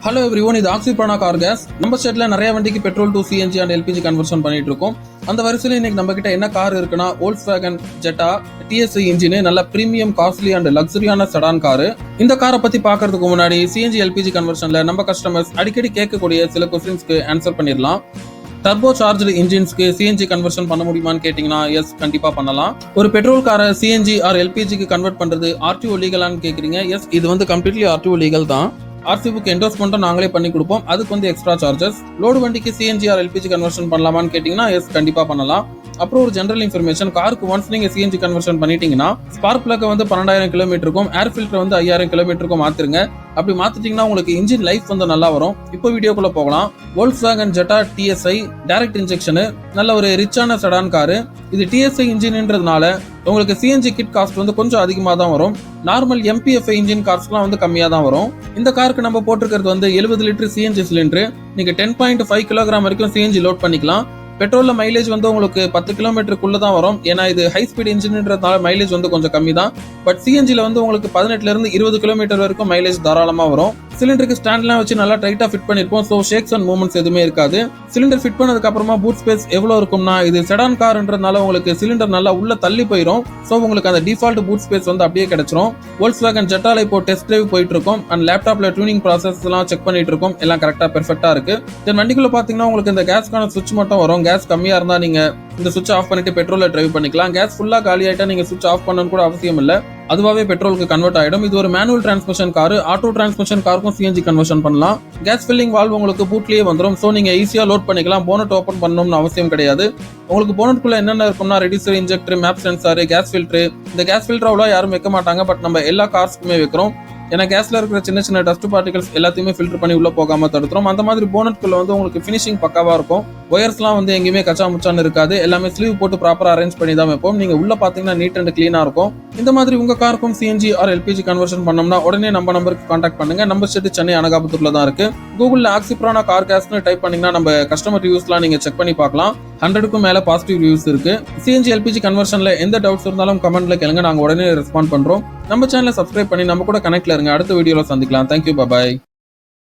Hello everyone, இது ஆக்சிபிரானா car case. நம்ம ஸ்டேட்ல நிறைய வண்டிக்கு petrol to CNG and LPG conversion பண்ணிட்டு இருக்கோம். அந்த வரிசையில் இன்னைக்கு நம்ம கிட்ட என்ன கார் இருக்குன்னா, வோல்க்ஸ்வேகன் ஜெட்டா TSI இன்ஜின், நல்ல பிரீமியம் காஸ்ட்லி அண்ட் லக்ஸரியான செடான் காரு. இந்த காரை பத்தி பாக்குறதுக்கு முன்னாடி சிஎன்ஜி எல்பிஜி கன்வர்ஷன்ல நம்ம கஸ்டமர்ஸ் அடிக்கடி கேட்கக்கூடிய சில கொஸ்டின்ஸ்க்கு ஆன்சர் பண்ணிடலாம். டர்போ சார்ஜ்டு இன்ஜின்ஸ்க்கு சிஎன்ஜி கன்வர்ஷன் பண்ண முடியுமான்னு கேட்டீங்கன்னா எஸ், கண்டிப்பா பண்ணலாம். ஒரு பெட்ரோல் காரை சிஎன்ஜி ஆர் எல்பிஜிக்கு கன்வெர்ட் பண்றது ஆர்டிஓ லீகலான்னு கேக்குறீங்க. எஸ், இது வந்து கம்ப்ளீட்லி ஆர்டிஓ லீகல் தான். ஆர்சி புக் என்டோர்ஸ்மெண்ட்டும் நாங்களே பண்ணி கொடுப்போம். அதுக்கு வந்து எக்ஸ்ட்ரா சார்ஜஸ். லோடு வண்டிக்கு சிஎன்ஜி ஆர் எல்பிஜி கன்வர்ஷன் பண்ணலாமான்னு கேட்டீங்கன்னா எஸ், கண்டிப்பா பண்ணலாம். அப்புறம் ஒரு ஜெனரல் இன்ஃபர்மேஷன், காருக்கு ஒன்ஸ் நீங்க சிஎன்ஜி கன்வர்ஷன் பண்ணிட்டீங்கன்னா ஸ்பார்க் பிளக் வந்து 12,000 கிலோமீட்டருக்கும் ஏர் ஃபில்டர் வந்து 5,000 கிலோமீட்டருக்கும் மாத்திருங்க. அப்படி மாத்திட்டீங்கன்னா உங்களுக்கு இன்ஜின் லைஃப் வந்து நல்லா வரும். இப்போ வீடியோக்குள்ள போகலாம். Volkswagen Jetta TSI direct injection, நல்ல ஒரு ரிச்சான செடான் காரு. இது TSI இன்ஜின்ன்றதுனால உங்களுக்கு சிஎன்ஜி கிட் காஸ்ட் வந்து கொஞ்சம் அதிகமாக தான் வரும். நார்மல் MPFI இன்ஜின் கார்ஸ்லாம் வந்து கம்மியாக தான் வரும். இந்த காருக்கு நம்ம போட்டிருக்கிறது வந்து 70 லிட்டர் சிஎன்ஜி சிலிண்டர். நீங்க 10.5 கிலோகிராம் வரைக்கும் சிஎன்ஜி லோட் பண்ணிக்கலாம். பெட்ரோல்ல மைலேஜ் வந்து உங்களுக்கு 10 கிலோமீட்டருக்குள்ள தான் வரும். ஏன்னா இது ஹை ஸ்பீட் இன்ஜின்ன்றதுனால மைலேஜ் வந்து கொஞ்சம் கம்மி தான். பட் சிஎன்ஜில வந்து உங்களுக்கு 18 இருந்து 20 கிலோமீட்டர் வரைக்கும் மைலேஜ் தாராளமா வரும். சிலிண்டருக்கு ஸ்டாண்ட்லாம் வச்சு நல்லா டைட்டா ஃபிட் பண்ணிருப்போம். ஸோ ஷேக்ஸ் அண்ட் மூவ்மெண்ட்ஸ் எதுவுமே இருக்காது. சிலிண்டர் ஃபிட் பண்ணதுக்கு அப்புறமா பூட் ஸ்பேஸ் எவ்வளவு இருக்கும்னா, இது செடான் கார்ன்றதுனால உங்களுக்கு சிலிண்டர் நல்லா உள்ள தள்ளி போயிடும். ஸோ உங்களுக்கு அந்த டிஃபால்ட் பூட் ஸ்பேஸ் வந்து அப்படியே கிடைச்சிரும். வோல்க்ஸ்வேகன் ஜெட்டால இப்போ டெஸ்ட் டிரைவ் போயிட்டு இருக்கும் அண்ட் லேப்டாப்ல டியூனிங் ப்ராசஸ் எல்லாம் செக் பண்ணிட்டு இருக்கோம். எல்லாம் கரெக்டா பெர்ஃபெக்ட்டா இருக்கு. தென் வண்டிக்குள்ள பாத்தீங்கன்னா உங்களுக்கு இந்த கேஸ்க்கான சுவிட்ச் மட்டும் வரும். கேஸ் கம்மியா இருந்தா நீங்க இந்த சுவிட்ச் ஆஃப் பண்ணிட்டு பெட்ரோல டிரைவ் பண்ணிக்கலாம். கேஸ் ஃபுல்லா காலி ஆயிட்டா நீங்க சுவிட்ச் ஆஃப் பண்ணணும் கூட அவசியம் இல்ல, அதுவாவே பெட்ரோலுக்கு கன்வெர்ட் ஆயிடும். இது ஒரு manual transmission car. Auto transmission காருக்கும் சிஎன்ஜி கன்வர்ஷன் பண்ணலாம். கேஸ் ஃபில்லிங் வால்வ் உங்களுக்கு பூட்லயே வந்துடும். சோ நீங்க ஈஸியா லோட் பண்ணிக்கலாம். போனட் ஓபன் பண்ணணும்னு அவசியம் கிடையாது. உங்களுக்கு போனட்குள்ள என்னென்ன இருக்கும்னா, reducer, injector, map sensor, gas filter. இந்த கேஸ் ஃபில்டர் அவ்வளோ யாரும் வைக்க மாட்டாங்க, பட் நம்ம எல்லா கார்ஸ்க்குமே வைக்கிறோம். ஏன்னா கேஸ்ல இருக்கிற சின்ன சின்ன டஸ்ட் பார்ட்டிகல்ஸ் எல்லாத்தையுமே ஃபில்டர் பண்ணி உள்ள போகாம தடுத்துரும். அந்த மாதிரி போனட்குள்ள வந்து உங்களுக்கு ஃபினிஷிங் பக்காவா இருக்கும். ஒயர்ஸ்லாம் வந்து எங்கேயுமே கச்சா முச்சான்னு இருக்காது. எல்லாமே ஸ்லீவ் போட்டு ப்ராப்பரா அரேஞ்ச் பண்ணி தான் வைப்போம். நீங்க உள்ள பாத்தீங்கன்னா நீட் அண்ட் கிளீனா இருக்கும். இந்த மாதிரி உங்க காருக்கும் சிஎன்ஜி ஆர் எல்பிஜி கன்வர்ஷன் பண்ணோம்னா உடனே நம்ம நம்பருக்கு கான்டாக்ட் பண்ணுங்க. நம்ம ஸ்டேட் சென்னை அனகாபுத்தூர்ல தான் இருக்கு. கூகுள்ல ஆக்சிபிரானா கார் கேஸ்னு டைப் பண்ணீங்கன்னா நம்ம கஸ்டமர் ரிவ்யூஸ்லாம் நீங்க செக் பண்ணி பார்க்கலாம். 100க்கும் மேல பாசிட்டிவ் ரிவ்யூஸ் இருக்கு. சிஎன்ஜி எல்பிஜி கன்வர்ஷன்ல எந்த டவுட்ஸ் இருந்தாலும் கமெண்ட்ல கேளுங்க, நாங்க உடனே ரெஸ்பாண்ட் பண்றோம். நம்ம சேனலை சப்ஸ்கிரைப் பண்ணி நம்ம கூட கனெக்ட்ல இருங்க. அடுத்த வீடியோல சந்திக்கலாம். தேங்க்யூ, பாய்.